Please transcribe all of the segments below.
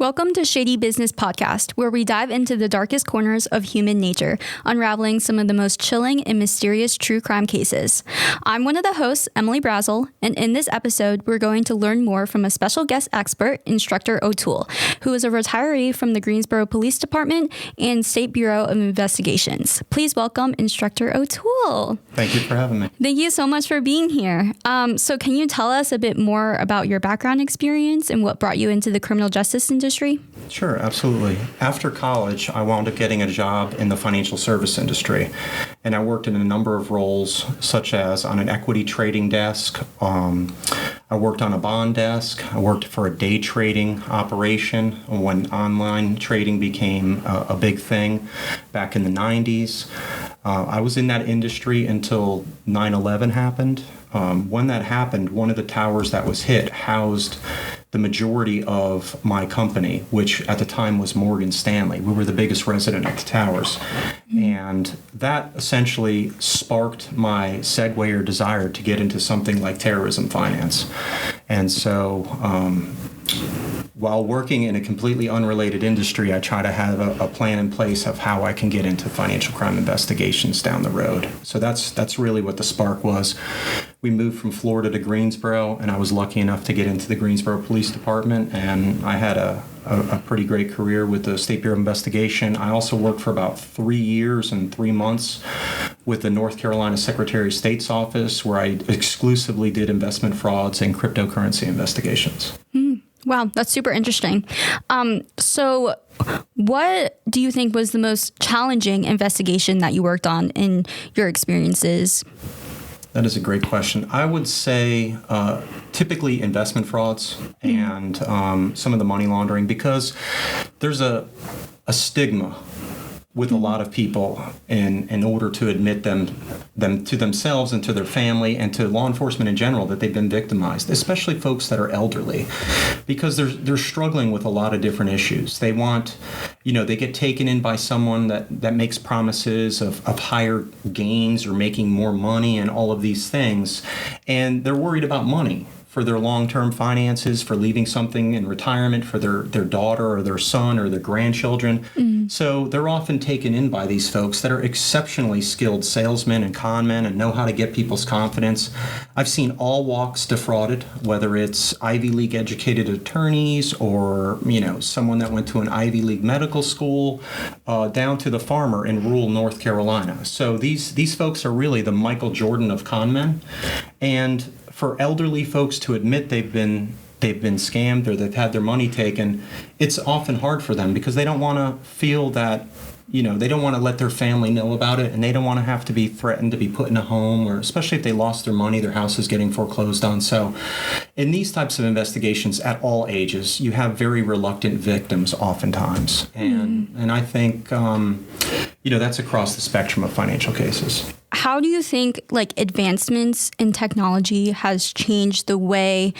Welcome to Shady Business Podcast, where we dive into the darkest corners of human nature, unraveling some of the most chilling and mysterious true crime cases. I'm one of the hosts, Emily Brazel, and in this episode, we're going to learn more from a special guest expert, Instructor O'Toole, who is a retiree from the Greensboro Police Department and State Bureau of Investigations. Please welcome Instructor O'Toole. Thank you for having me. Thank you so much for being here. So can you tell us a bit more about your background experience and what brought you into the criminal justice industry? Sure, absolutely. After college, I wound up getting a job in the financial service industry, and I worked in a number of roles, such as on an equity trading desk. I worked on a bond desk. I worked for a day trading operation when online trading became a big thing back in the 90s. I was in that industry until 9/11 happened. When that happened, one of the towers that was hit housed the majority of my company, which at the time was Morgan Stanley. We were the biggest resident at the towers. And that essentially sparked my segue or desire to get into something like terrorism finance. And so while working in a completely unrelated industry, I try to have a plan in place of how I can get into financial crime investigations down the road. So that's really what the spark was. We moved from Florida to Greensboro, and I was lucky enough to get into the Greensboro Police Department, and I had a pretty great career with the State Bureau of Investigation. I also worked for about 3 years and 3 months with the North Carolina Secretary of State's office, where I exclusively did investment frauds and cryptocurrency investigations. Wow, that's super interesting. So what do you think was the most challenging investigation that you worked on in your experiences? That is a great question. I would say typically investment frauds and some of the money laundering, because there's a stigma with a lot of people in order to admit them to themselves and to their family and to law enforcement in general that they've been victimized, especially folks that are elderly, because they're struggling with a lot of different issues. They want, they get taken in by someone that makes promises of higher gains or making more money and all of these things, and they're worried about money for their long-term finances, for leaving something in retirement for their daughter or their son or their grandchildren. So they're often taken in by these folks that are exceptionally skilled salesmen and con men and know how to get people's confidence. I've seen all walks defrauded, whether it's Ivy League educated attorneys or, someone that went to an Ivy League medical school, down to the farmer in rural North Carolina. So these folks are really the Michael Jordan of con men. And for elderly folks to admit they've been scammed or they've had their money taken, it's often hard for them because they don't want to feel that, they don't want to let their family know about it, and they don't want to have to be threatened to be put in a home, or especially if they lost their money, their house is getting foreclosed on. So in these types of investigations at all ages, you have very reluctant victims oftentimes. And I think, that's across the spectrum of financial cases. How do you think advancements in technology has changed the way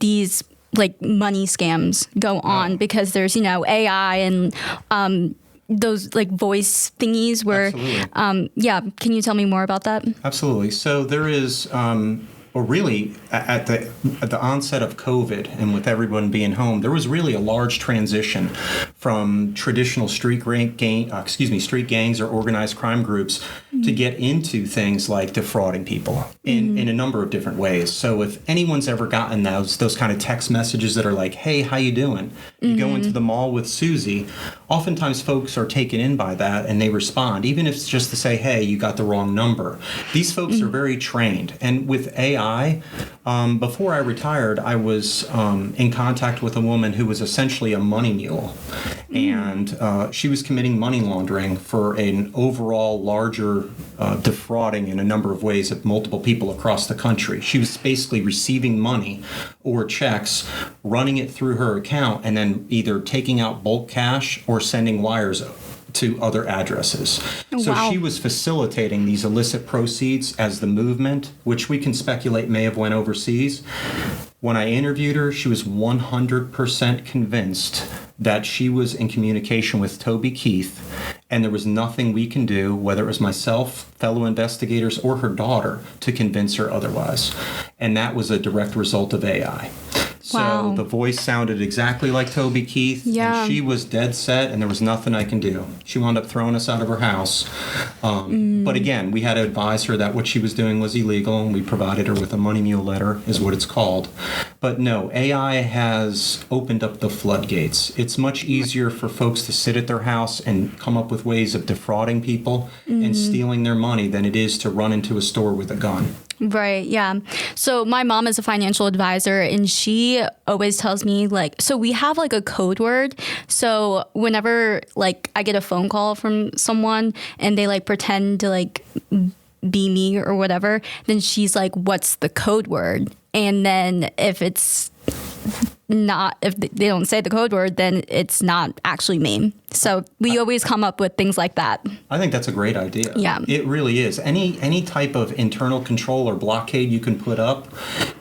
these money scams go on? Because there's AI and those voice thingies where can you tell me more about that? Absolutely. So there is really at the onset of COVID and with everyone being home, there was really a large transition from traditional street gangs or organized crime groups to get into things like defrauding people in a number of different ways. So if anyone's ever gotten those kind of text messages that are like, "Hey, how you doing?" You go into the mall with Susie, oftentimes folks are taken in by that and they respond, even if it's just to say, "Hey, you got the wrong number." These folks are very trained. And with AI, before I retired, I was in contact with a woman who was essentially a money mule. And she was committing money laundering for an overall larger defrauding in a number of ways of multiple people across the country. She was basically receiving money or checks, running it through her account, and then either taking out bulk cash or sending wires to other addresses. So she was facilitating these illicit proceeds as the movement, which we can speculate may have went overseas. When I interviewed her, she was 100% convinced that she was in communication with Toby Keith, and there was nothing we can do, whether it was myself, fellow investigators, or her daughter, to convince her otherwise. And that was a direct result of AI. Wow. So the voice sounded exactly like Toby Keith. Yeah. And she was dead set, and there was nothing I can do. She wound up throwing us out of her house. But again, we had to advise her that what she was doing was illegal, and we provided her with a money mule letter, is what it's called. But no, AI has opened up the floodgates. It's much easier for folks to sit at their house and come up with ways of defrauding people and stealing their money than it is to run into a store with a gun. Right. Yeah. So my mom is a financial advisor, and she always tells me, like, so we have like a code word. So whenever like I get a phone call from someone and they like pretend to like be me or whatever, then she's like, what's the code word? And then if it's not, if they don't say the code word, then it's not actually me. So we always come up with things like that. I think that's a great idea. Yeah. It really is. Any type of internal control or blockade you can put up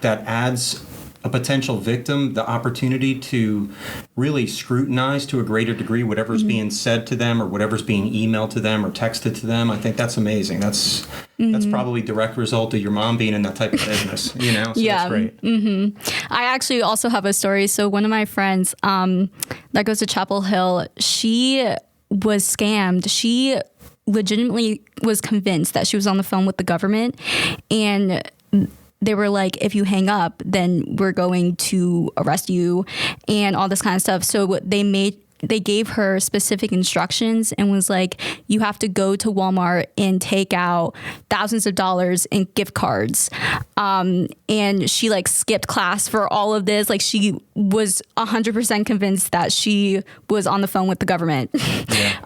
that adds a potential victim the opportunity to really scrutinize to a greater degree whatever's being said to them or whatever's being emailed to them or texted to them. I think that's amazing. That's probably direct result of your mom being in that type of business, you know? So Yeah. that's great. I actually also have a story. So one of my friends that goes to Chapel Hill, she was scammed. She legitimately was convinced that she was on the phone with the government, and they were like, if you hang up, then we're going to arrest you and all this kind of stuff. So they gave her specific instructions and was like, you have to go to Walmart and take out thousands of dollars in gift cards. And she like skipped class for all of this. Like she was 100% convinced that she was on the phone with the government. Yeah.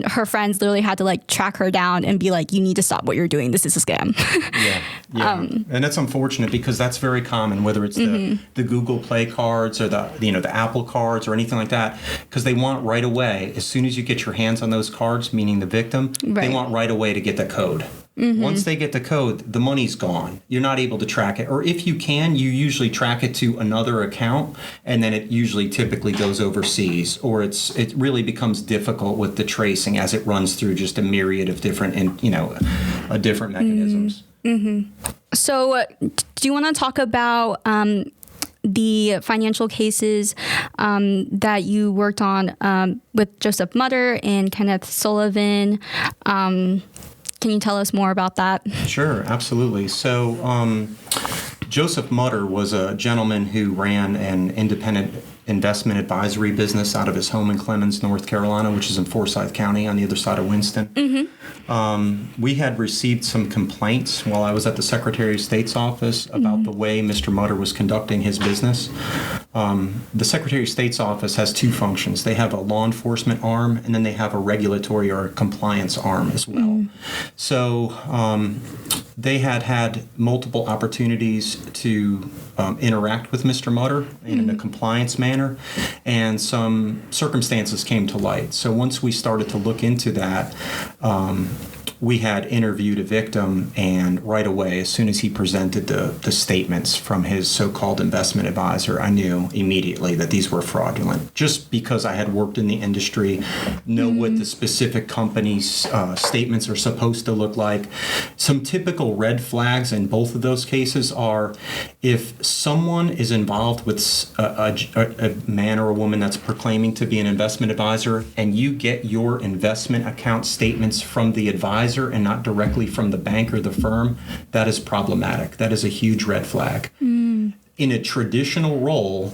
Her friends literally had to like track her down and be like, you need to stop what you're doing. This is a scam. Yeah. And it's unfortunate because that's very common, whether it's the Google Play cards or the Apple cards or anything like that, because they want right away, as soon as you get your hands on those cards, meaning the victim, they want right away to get the code. Once they get the code, the money's gone. You're not able to track it. Or if you can, you usually track it to another account, and then it usually typically goes overseas, or it really becomes difficult with the tracing as it runs through just a myriad of different mechanisms. So do you want to talk about the financial cases that you worked on with Joseph Mutter and Kenneth Sullivan? Can you tell us more about that? Sure, absolutely. So Joseph Mutter was a gentleman who ran an independent investment advisory business out of his home in Clemens, North Carolina, which is in Forsyth County on the other side of Winston. We had received some complaints while I was at the Secretary of State's office about the way Mr. Mutter was conducting his business. The Secretary of State's office has two functions. They have a law enforcement arm, and then they have a regulatory or a compliance arm as well. So they had multiple opportunities to interact with Mr. Mutter in a compliance manner, and some circumstances came to light. So once we started to look into that, we had interviewed a victim, and right away, as soon as he presented the statements from his so-called investment advisor, I knew immediately that these were fraudulent. Just because I had worked in the industry, know what the specific company's statements are supposed to look like. Some typical red flags in both of those cases are if someone is involved with a man or a woman that's proclaiming to be an investment advisor, and you get your investment account statements from the advisor and not directly from the bank or the firm, that is problematic. That is a huge red flag. In a traditional role,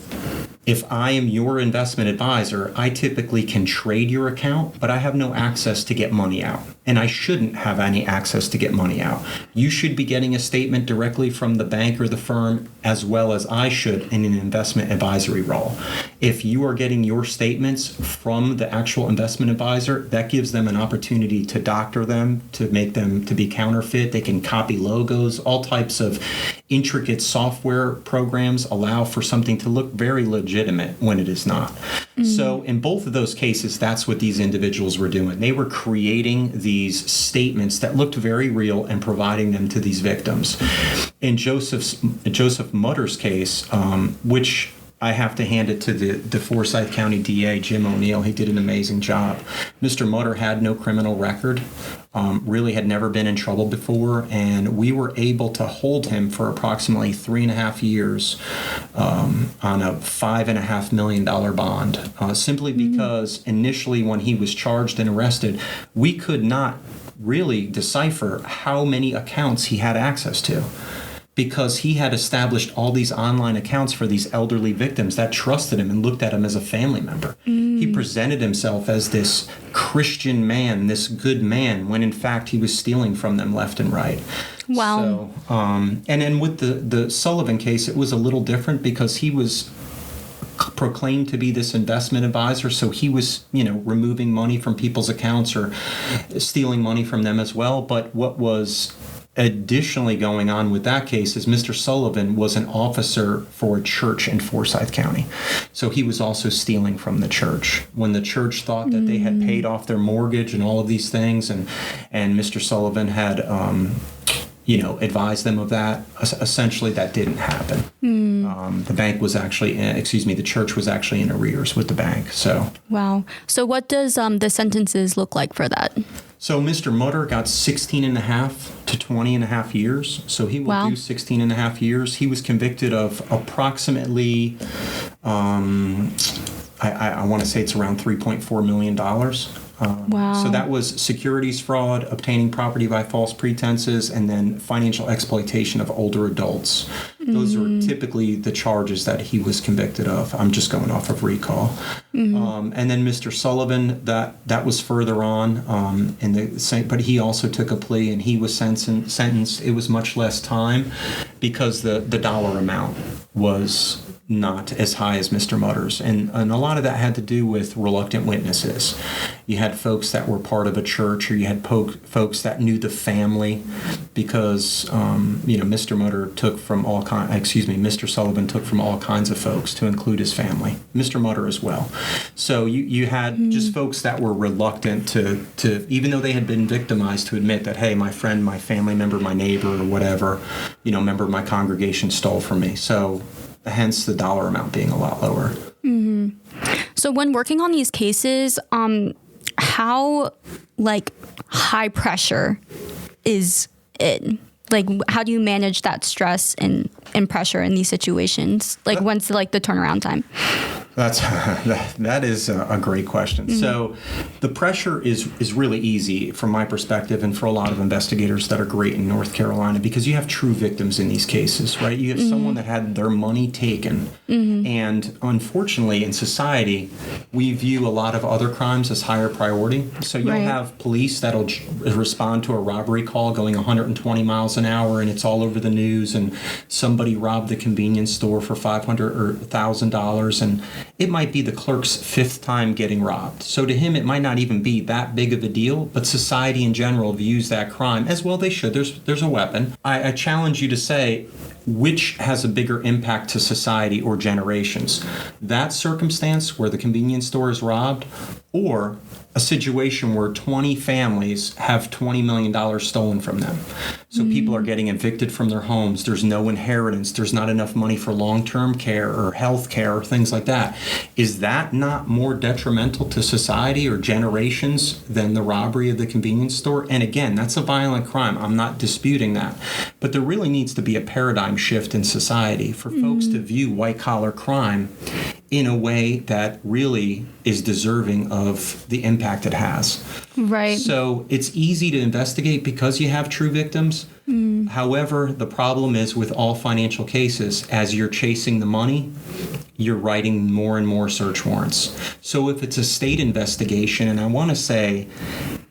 if I am your investment advisor, I typically can trade your account, but I have no access to get money out. And I shouldn't have any access to get money out. You should be getting a statement directly from the bank or the firm, as well as I should in an investment advisory role. If you are getting your statements from the actual investment advisor, that gives them an opportunity to doctor them, to make them to be counterfeit. They can copy logos. All types of intricate software programs allow for something to look very legitimate when it is not. So in both of those cases, that's what these individuals were doing. They were creating these statements that looked very real and providing them to these victims. In Joseph Mutter's case, which I have to hand it to the Forsyth County DA, Jim O'Neill. He did an amazing job. Mr. Mutter had no criminal record, really had never been in trouble before, and we were able to hold him for approximately 3.5 years on a $5.5 million bond, simply because initially when he was charged and arrested, we could not really decipher how many accounts he had access to, because he had established all these online accounts for these elderly victims that trusted him and looked at him as a family member. He presented himself as this Christian man, this good man, when in fact he was stealing from them left and right. Wow. So, and then with the Sullivan case, it was a little different because he was proclaimed to be this investment advisor, so he was, removing money from people's accounts or stealing money from them as well. But what was additionally going on with that case is Mr. Sullivan was an officer for a church in Forsyth County. So he was also stealing from the church. When the church thought that they had paid off their mortgage and all of these things, and Mr. Sullivan had advised them of that, essentially that didn't happen. The bank was actually, the church was actually in arrears with the bank. So. Wow. So what does the sentences look like for that? So Mr. Mutter got 16.5 to 20.5 years. So he will do 16.5 years. He was convicted of approximately, I want to say it's around $3.4 million. So that was securities fraud, obtaining property by false pretenses, and then financial exploitation of older adults. Those are typically the charges that he was convicted of. I'm just going off of recall. And then Mr. Sullivan, that was further on in the same, but he also took a plea and he was sentenced. It was much less time because the dollar amount was not as high as Mr. Mutter's. And a lot of that had to do with reluctant witnesses. You had folks that were part of a church, or you had folks that knew the family, because Mr. Sullivan took from all kinds of folks to include his family, Mr. Mutter as well. So you had just folks that were reluctant to, even though they had been victimized, to admit that, hey, my friend, my family member, my neighbor, or whatever, member of my congregation stole from me. So hence the dollar amount being a lot lower. So when working on these cases, how high pressure is it? How do you manage that stress and pressure in these situations? When's the turnaround time? That is a great question. So the pressure is really easy from my perspective, and for a lot of investigators that are great in North Carolina, because you have true victims in these cases, right? You have someone that had their money taken, and unfortunately in society we view a lot of other crimes as higher priority. So you'll have police that'll respond to a robbery call going 120 miles an hour, and it's all over the news, and somebody robbed the convenience store for $500 or $1,000, and it might be the clerk's 5th time getting robbed. So to him, it might not even be that big of a deal, but society in general views that crime as well. They should. There's a weapon. I challenge you to say, which has a bigger impact to society or generations? That circumstance where the convenience store is robbed, or a situation where 20 families have $20 million stolen from them. So people are getting evicted from their homes. There's no inheritance. There's not enough money for long-term care or health care or things like that. Is that not more detrimental to society or generations than the robbery of the convenience store? And again, that's a violent crime. I'm not disputing that. But there really needs to be a paradigm shift in society for folks to view white-collar crime in a way that really is deserving of the impact it has. Right. So it's easy to investigate because you have true victims. However, the problem is with all financial cases, as you're chasing the money, you're writing more and more search warrants. So if it's a state investigation, and I want to say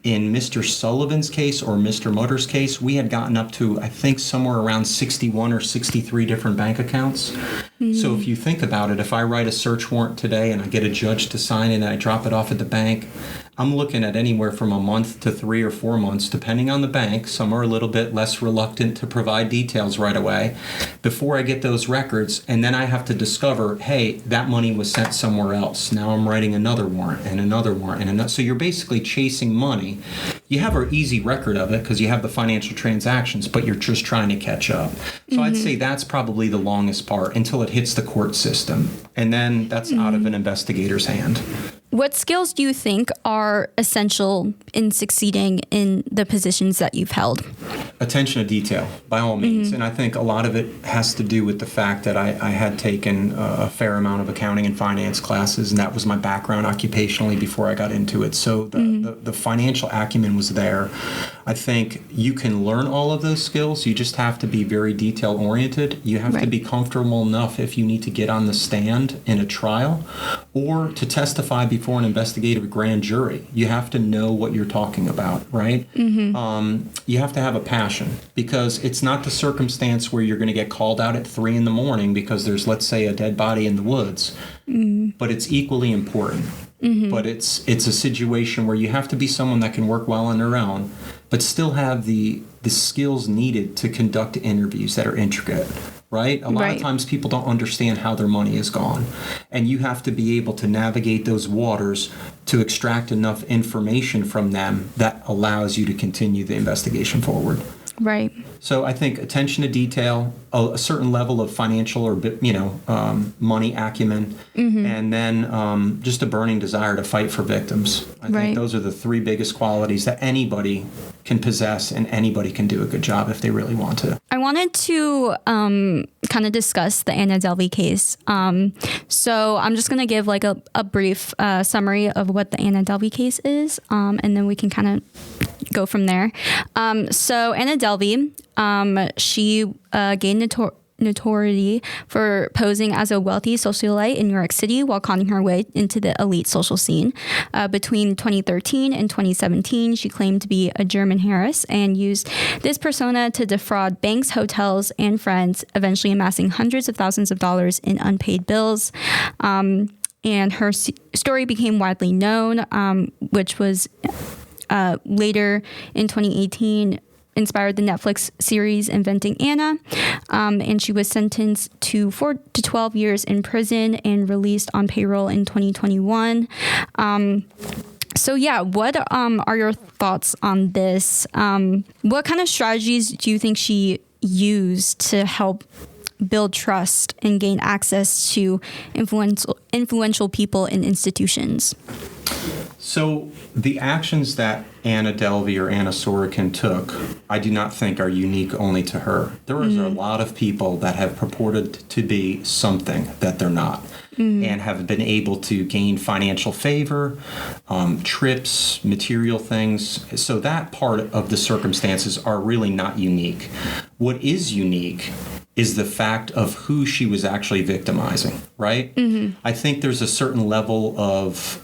in Mr. Sullivan's case or Mr. Mutter's case, we had gotten up to, I think, somewhere around 61 or 63 different bank accounts. So if you think about it, if I write a search warrant today and I get a judge to sign it and I drop it off at the bank, I'm looking at anywhere from a month to 3 or 4 months, depending on the bank. Some are a little bit less reluctant to provide details right away before I get those records. And then I have to discover, hey, that money was sent somewhere else. Now I'm writing another warrant and another warrant. So you're basically chasing money you have an easy record of it because you have the financial transactions, but you're just trying to catch up. So I'd say that's probably the longest part until it hits the court system. And then that's out of an investigator's hand. What skills do you think are essential in succeeding in the positions that you've held? Attention to detail, by all means. And I think a lot of it has to do with the fact that I had taken a fair amount of accounting and finance classes, and that was my background occupationally before I got into it. So the financial acumen was there. I think you can learn all of those skills. You just have to be very detail-oriented. You have to be comfortable enough if you need to get on the stand in a trial or to testify before an investigative grand jury. You have to know what you're talking about, right? You have to have a passion, because it's not the circumstance where you're going to get called out at 3 a.m. because there's, let's say, a dead body in the woods. But it's equally important. But it's a situation where you have to be someone that can work well on their own, but still have the skills needed to conduct interviews that are intricate, right? A lot of times people don't understand how their money is gone, and you have to be able to navigate those waters to extract enough information from them that allows you to continue the investigation forward. Right. So I think attention to detail, a certain level of financial or money acumen, and then just a burning desire to fight for victims. I think those are the 3 biggest qualities that anybody can possess, and anybody can do a good job if they really want to. I wanted to kind of discuss the Anna Delvey case. So I'm just going to give like a brief summary of what the Anna Delvey case is, and then we can kind of go from there. So Anna Delvey, she gained notoriety for posing as a wealthy socialite in New York City while conning her way into the elite social scene. Between 2013 and 2017, she claimed to be a German heiress and used this persona to defraud banks, hotels, and friends, eventually amassing hundreds of thousands of dollars in unpaid bills. And her story became widely known, which was later in 2018 inspired the Netflix series Inventing Anna, and she was sentenced to 4 to 12 years in prison and released on parole in 2021. So yeah, what are your thoughts on this? What kind of strategies do you think she used to help build trust and gain access to influential people and institutions? So the actions that Anna Delvey or Anna Sorokin took, I do not think are unique only to her. There is a lot of people that have purported to be something that they're not, and have been able to gain financial favor, trips, material things. So that part of the circumstances are really not unique. What is unique is the fact of who she was actually victimizing, right? I think there's a certain level of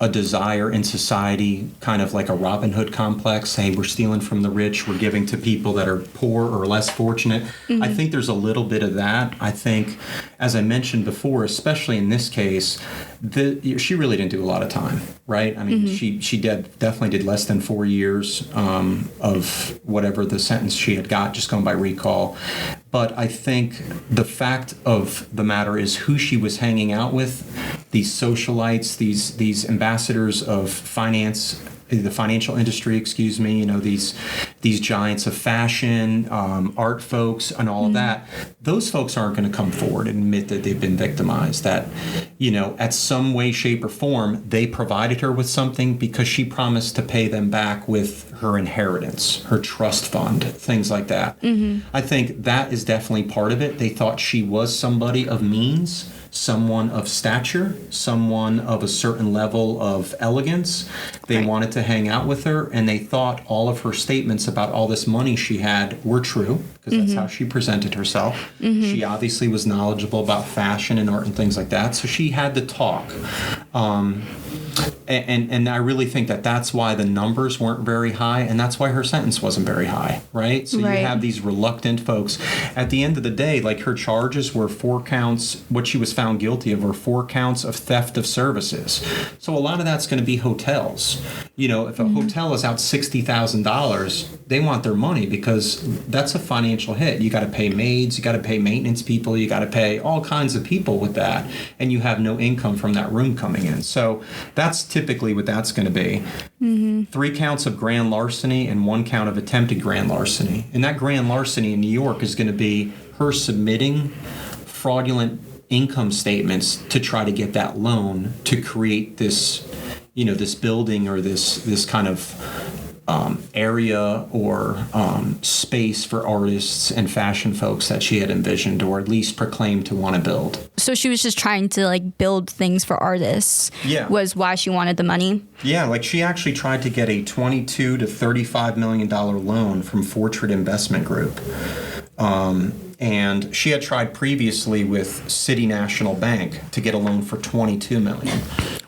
a desire in society, kind of like a Robin Hood complex. Hey, we're stealing from the rich, we're giving to people that are poor or less fortunate. I think there's a little bit of that. I think, as I mentioned before, especially in this case, she really didn't do a lot of time, right? I mean, she definitely did less than 4 years of whatever the sentence she had got, just going by recall. But I think the fact of the matter is who she was hanging out with, these socialites, these ambassadors of finance, the financial industry, these giants of fashion, art folks, and all of that. Those folks aren't going to come forward and admit that they've been victimized, that, at some way, shape, or form, they provided her with something because she promised to pay them back with her inheritance, her trust fund, things like that. I think that is definitely part of it. They thought she was somebody of means, someone of stature, someone of a certain level of elegance. They wanted to hang out with her, and they thought all of her statements about all this money she had were true, because that's how she presented herself. She obviously was knowledgeable about fashion and art and things like that, so she had the talk. And I really think that that's why the numbers weren't very high, and that's why her sentence wasn't very high, right? So you have these reluctant folks. At the end of the day, like, her charges were 4 counts. What she was found guilty of were 4 counts of theft of services. So a lot of that's going to be hotels. If a hotel is out $60,000, they want their money because that's a financial financial hit. You got to pay maids, you got to pay maintenance people, you got to pay all kinds of people with that, and you have no income from that room coming in. So that's typically what that's going to be. 3 counts of grand larceny and 1 count of attempted grand larceny. And that grand larceny in New York is going to be her submitting fraudulent income statements to try to get that loan to create this, this building or this kind of area or space for artists and fashion folks that she had envisioned, or at least proclaimed to want to build. So she was just trying to like build things for artists. Yeah, was why she wanted the money. Yeah, like she actually tried to get a $22 to $35 million loan from Fortune Investment Group. And she had tried previously with City National Bank to get a loan for $22 million.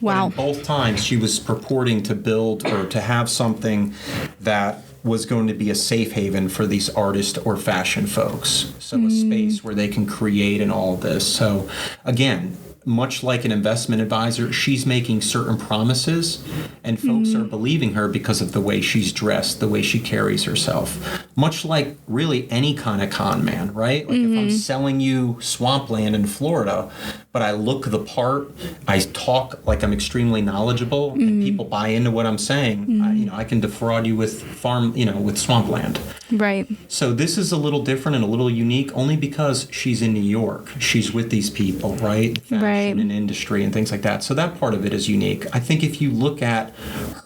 Wow. But in both times, she was purporting to build or to have something that was going to be a safe haven for these artists or fashion folks. So a space where they can create and all this. So again, much like an investment advisor, she's making certain promises, and folks are believing her because of the way she's dressed, the way she carries herself. Much like really any kind of con man, right? Like if I'm selling you swampland in Florida, but I look the part, I talk like I'm extremely knowledgeable, and people buy into what I'm saying, I can defraud you with with swampland. Right. So this is a little different and a little unique only because she's in New York. She's with these people, right? Fashion and industry and things like that. So that part of it is unique. I think if you look at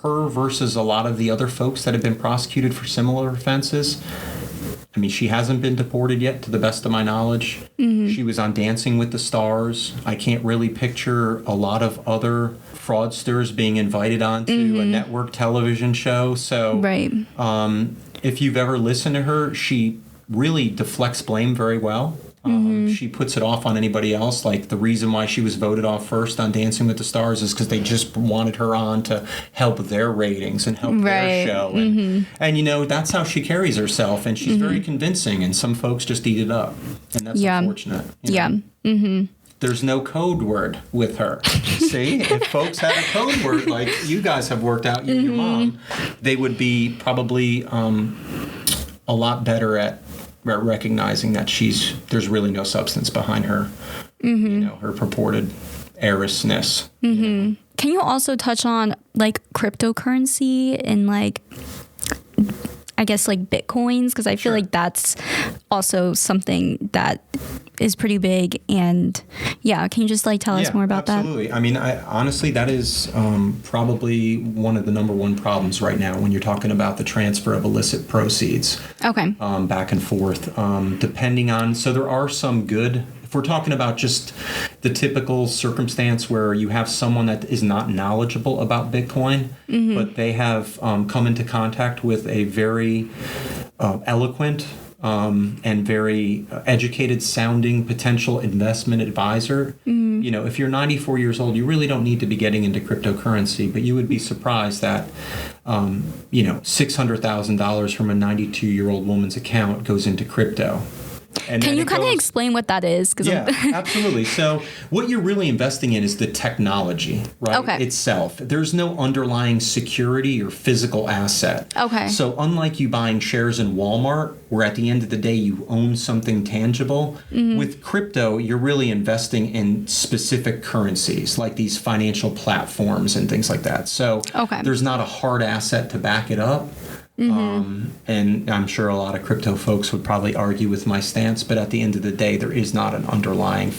her versus a lot of the other folks that have been prosecuted for similar offenses, I mean, she hasn't been deported yet, to the best of my knowledge. She was on Dancing with the Stars. I can't really picture a lot of other fraudsters being invited onto a network television show. So if you've ever listened to her, she really deflects blame very well. She puts it off on anybody else. Like the reason why she was voted off first on Dancing with the Stars is because they just wanted her on to help their ratings and help their show. And that's how she carries herself. And she's very convincing. And some folks just eat it up. And that's unfortunate. There's no code word with her. See, if folks had a code word like you guys have worked out, you and your mom, they would be probably a lot better at recognizing that there's really no substance behind her, her purported heiressness. Can you also touch on like cryptocurrency and like, I guess like Bitcoins? Because I feel like that's also something that is pretty big. And can you just like tell us more about that? Absolutely. I mean, honestly, that is probably one of the number one problems right now when you're talking about the transfer of illicit proceeds. Okay. Back and forth, depending on. So there are some good. If we're talking about just the typical circumstance where you have someone that is not knowledgeable about Bitcoin, but they have come into contact with a very eloquent and very educated sounding potential investment advisor. If you're 94 years old, you really don't need to be getting into cryptocurrency, but you would be surprised that, $600,000 from a 92-year-old woman's account goes into crypto. And can you kind of explain what that is? Absolutely. So what you're really investing in is the technology, right? Itself. There's no underlying security or physical asset. Okay. So unlike you buying shares in Walmart, where at the end of the day you own something tangible, with crypto, you're really investing in specific currencies, like these financial platforms and things like that. So there's not a hard asset to back it up. And I'm sure a lot of crypto folks would probably argue with my stance, but at the end of the day, there is not an underlying,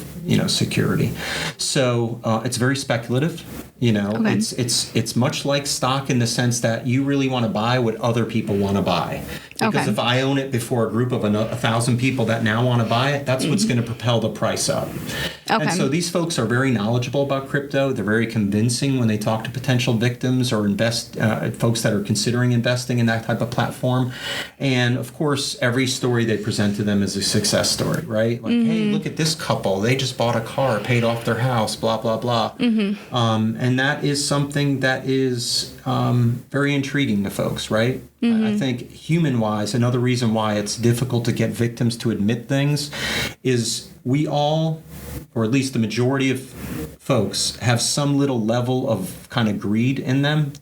security. So it's very speculative. It's much like stock in the sense that you really want to buy what other people want to buy. Because if I own it before a group of 1,000 people that now want to buy it, that's what's going to propel the price up. And so these folks are very knowledgeable about crypto. They're very convincing when they talk to potential victims or folks that are considering investing in that type of platform. And of course, every story they present to them is a success story, right? Like, hey, look at this couple. They just bought a car, paid off their house, blah, blah, blah. And that is something that is very intriguing to folks, right? I think human-wise, another reason why it's difficult to get victims to admit things is we all, or at least the majority of folks have some little level of kind of greed in them,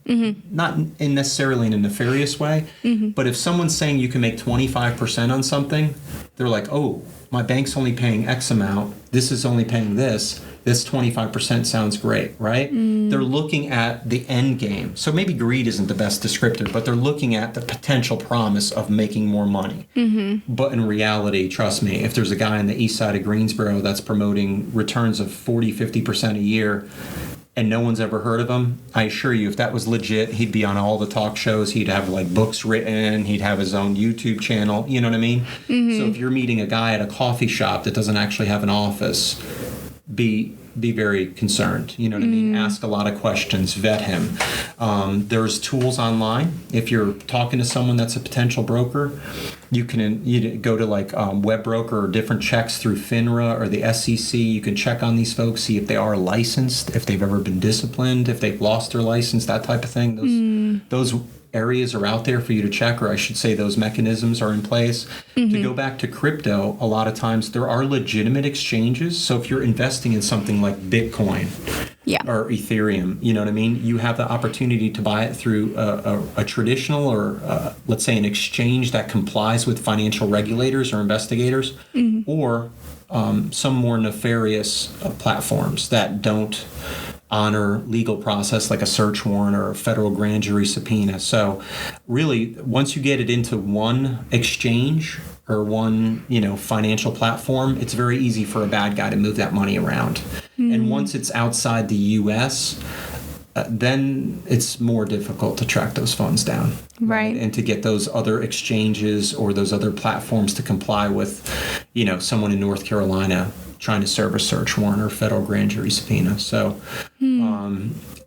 not necessarily in a nefarious way, but if someone's saying you can make 25% on something, they're like, oh, my bank's only paying X amount, this is only paying this 25% sounds great, right? They're looking at the end game. So maybe greed isn't the best descriptor, but they're looking at the potential promise of making more money. But in reality, trust me, if there's a guy on the east side of Greensboro that's promoting returns of 40-50% a year, and no one's ever heard of him, I assure you, if that was legit, he'd be on all the talk shows. He'd have like books written. He'd have his own YouTube channel. You know what I mean? So if you're meeting a guy at a coffee shop that doesn't actually have an office, be very concerned. You know what I mean? Ask a lot of questions. Vet him. There's tools online. If you're talking to someone that's a potential broker, you can go to like web broker or different checks through FINRA or the SEC. You can check on these folks, see if they are licensed, if they've ever been disciplined, if they've lost their license, that type of thing. Those areas are out there for you to check, or I should say those mechanisms are in place. To go back to crypto, a lot of times there are legitimate exchanges. So if you're investing in something like Bitcoin or Ethereum, you know what I mean? You have the opportunity to buy it through a traditional or let's say an exchange that complies with financial regulators or investigators, or some more nefarious platforms that don't honor legal process like a search warrant or a federal grand jury subpoena. So really, once you get it into one exchange or one, financial platform, it's very easy for a bad guy to move that money around. And once it's outside the U.S., then it's more difficult to track those funds down. Right. And to get those other exchanges or those other platforms to comply with, someone in North Carolina trying to serve a search warrant or federal grand jury subpoena. So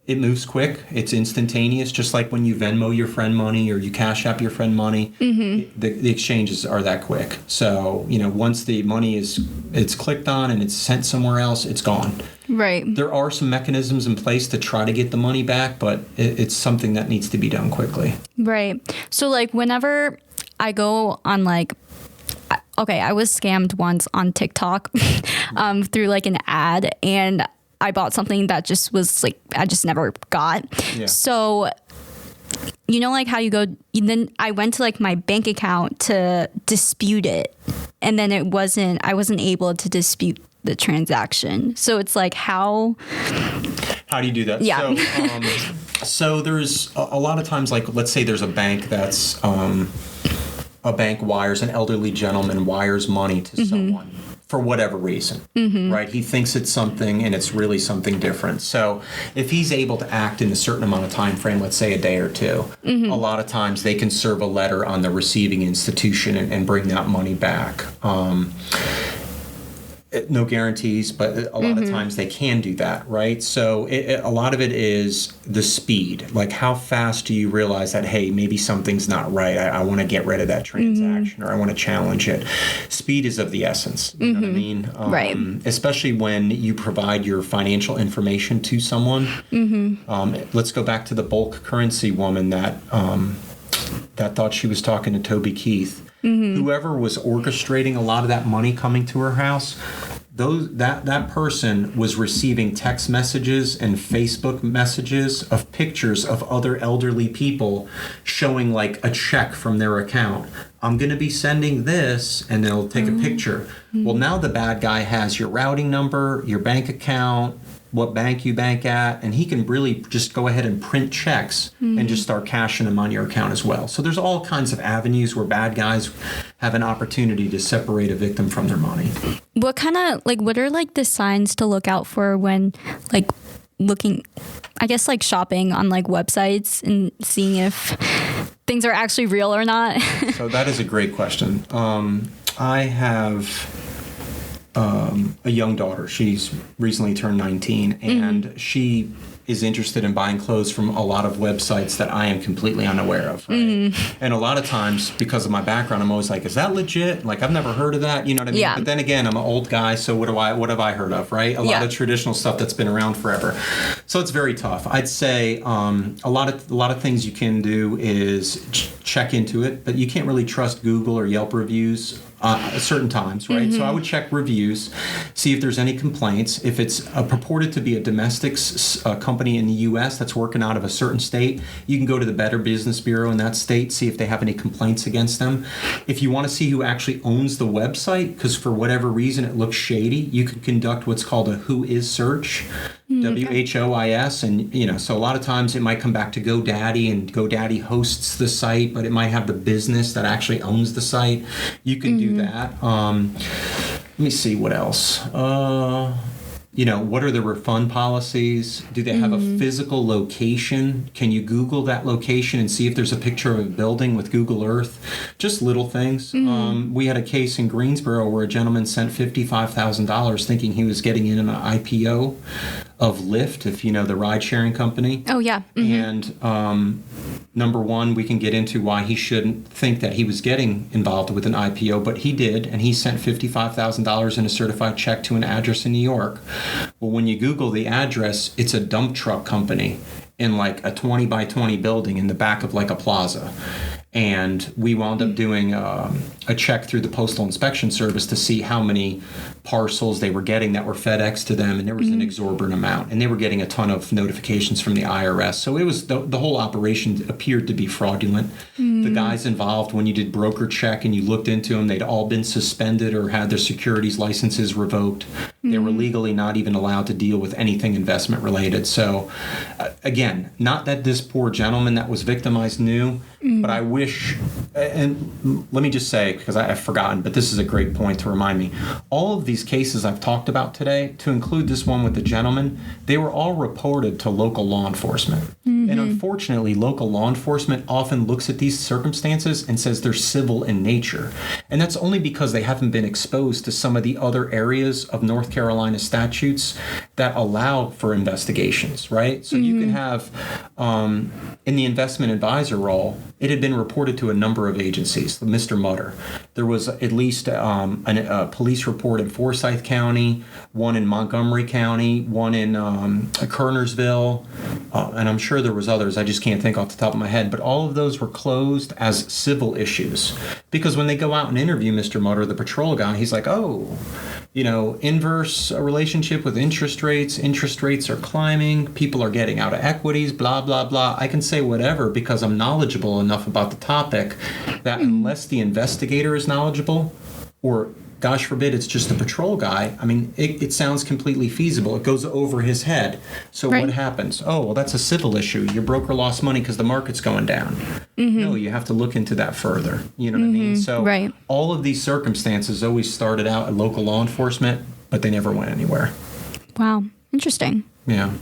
it moves quick. It's instantaneous, just like when you Venmo your friend money or you Cash App your friend money. The exchanges are that quick. So, once the money it's clicked on and it's sent somewhere else, it's gone. Right. There are some mechanisms in place to try to get the money back, but it's something that needs to be done quickly. Right. So, like, whenever I go on, like, I was scammed once on TikTok through, like, an ad, and I bought something that just was, like, I just never got. Yeah. So, like, how you go, then I went to, like, my bank account to dispute it, and then I wasn't able to dispute the transaction. So it's like, how do you do that? Yeah. So there's a lot of times, like, let's say there's a bank that's a bank wires, an elderly gentleman wires money to someone for whatever reason, right? He thinks it's something and it's really something different. So if he's able to act in a certain amount of time frame, let's say a day or two, a lot of times they can serve a letter on the receiving institution and bring that money back. No guarantees, but a lot of times they can do that, right? So a lot of it is the speed. Like, how fast do you realize that, hey, maybe something's not right? I want to get rid of that transaction or I want to challenge it. Speed is of the essence. You know what I mean? Right. Especially when you provide your financial information to someone. Let's go back to the bulk currency woman that thought she was talking to Toby Keith. Whoever was orchestrating a lot of that money coming to her house, that person was receiving text messages and Facebook messages of pictures of other elderly people showing, like, a check from their account. I'm going to be sending this, and they'll take a picture. Well, now the bad guy has your routing number, your bank account, what bank you bank at, and he can really just go ahead and print checks and just start cashing them on your account as well. So there's all kinds of avenues where bad guys have an opportunity to separate a victim from their money. What are, like, the signs to look out for when, like, looking, I guess, like, shopping on, like, websites and seeing if things are actually real or not? So that is a great question. I have a young daughter. She's recently turned 19, and she is interested in buying clothes from a lot of websites that I am completely unaware of. Right? And a lot of times, because of my background, I'm always like, is that legit? Like, I've never heard of that. You know what I mean? Yeah. But then again, I'm an old guy, so what have I heard of, right? A lot of traditional stuff that's been around forever. So it's very tough. I'd say a lot of things you can do is check into it, but you can't really trust Google or Yelp reviews at certain times, right? So I would check reviews, see if there's any complaints. If it's purported to be a domestic company in the U.S. that's working out of a certain state, you can go to the Better Business Bureau in that state, see if they have any complaints against them. If you want to see who actually owns the website, because for whatever reason it looks shady, you can conduct what's called a Who Is search. WHOIS, and so a lot of times it might come back to GoDaddy, and GoDaddy hosts the site, but it might have the business that actually owns the site. You can do that. Let me see what else. What are the refund policies? Do they have a physical location? Can you Google that location and see if there's a picture of a building with Google Earth? Just little things. We had a case in Greensboro where a gentleman sent $55,000 thinking he was getting in an IPO of Lyft, if you know the ride-sharing company. Oh, yeah. And number one, we can get into why he shouldn't think that he was getting involved with an IPO, but he did, and he sent $55,000 in a certified check to an address in New York. Well, when you Google the address, it's a dump truck company in like a 20 by 20 building in the back of like a plaza. And we wound up doing a check through the Postal Inspection Service to see how many parcels they were getting that were FedEx to them, and there was an exorbitant amount. And they were getting a ton of notifications from the IRS. So it was the whole operation appeared to be fraudulent. The guys involved, when you did broker check and you looked into them, they'd all been suspended or had their securities licenses revoked. They were legally not even allowed to deal with anything investment related. So again, not that this poor gentleman that was victimized knew, but I wish, and let me just say, because I've forgotten, but this is a great point to remind me, all of these cases I've talked about today, to include this one with the gentleman, they were all reported to local law enforcement. And unfortunately, local law enforcement often looks at these circumstances and says they're civil in nature. And that's only because they haven't been exposed to some of the other areas of North Carolina statutes that allow for investigations, right? So you can have, in the investment advisor role, it had been reported to a number of agencies, Mr. Mutter. There was at least a police report in Forsyth County, one in Montgomery County, one in Kernersville, and I'm sure there was others. I just can't think off the top of my head. But all of those were closed as civil issues. Because when they go out and interview Mr. Mutter, the patrol guy, he's like, inverse relationship with interest rates. Interest rates are climbing. People are getting out of equities, blah, blah, blah. I can say whatever because I'm knowledgeable enough about the topic that unless the investigator is knowledgeable, or gosh forbid, it's just a patrol guy, I mean, it sounds completely feasible. It goes over his head. So what happens? Oh, well, that's a civil issue. Your broker lost money because the market's going down. No, you have to look into that further. You know what I mean? So all of these circumstances always started out at local law enforcement, but they never went anywhere. Wow. Interesting. Yeah.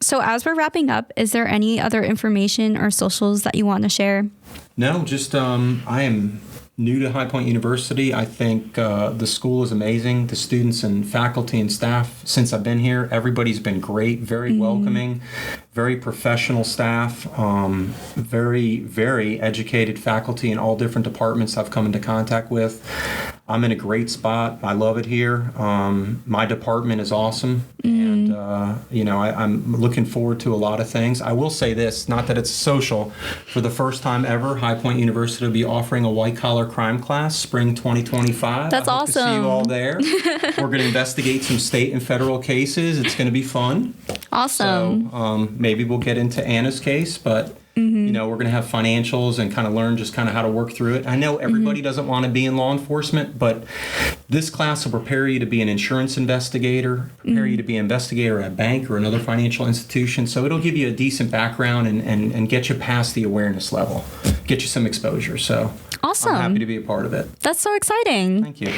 So as we're wrapping up, is there any other information or socials that you want to share? No, just I am new to High Point University. I think the school is amazing. The students and faculty and staff, since I've been here, everybody's been great, very welcoming, very professional staff, very, very educated faculty in all different departments I've come into contact with. I'm in a great spot. I love it here. My department is awesome. And, I'm looking forward to a lot of things. I will say this, not that it's social, for the first time ever, High Point University will be offering a white-collar crime class, spring 2025. That's awesome. I hope to see you all there. We're going to investigate some state and federal cases. It's going to be fun. Awesome. So maybe we'll get into Anna's case, but we're going to have financials and kind of learn just kind of how to work through it. I know everybody doesn't want to be in law enforcement, but this class will prepare you to be an insurance investigator, prepare you to be an investigator at a bank or another financial institution. So it'll give you a decent background and get you past the awareness level, get you some exposure. So awesome. I'm happy to be a part of it. That's so exciting. Thank you.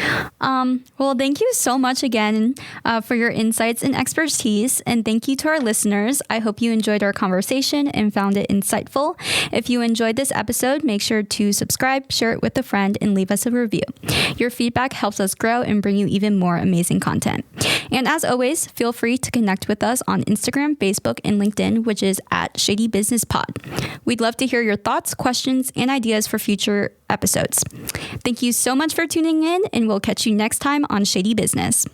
Well, thank you so much again for your insights and expertise. And thank you to our listeners. I hope you enjoyed our conversation and found it insightful. If you enjoyed this episode, make sure to subscribe, share it with a friend, and leave us a review. Your feedback helps us grow and bring you even more amazing content. And as always, feel free to connect with us on Instagram, Facebook, and LinkedIn, which is at Shady Business Pod. We'd love to hear your thoughts, questions, and ideas for future episodes. Thank you so much for tuning in, and we'll catch you next time on Shady Business.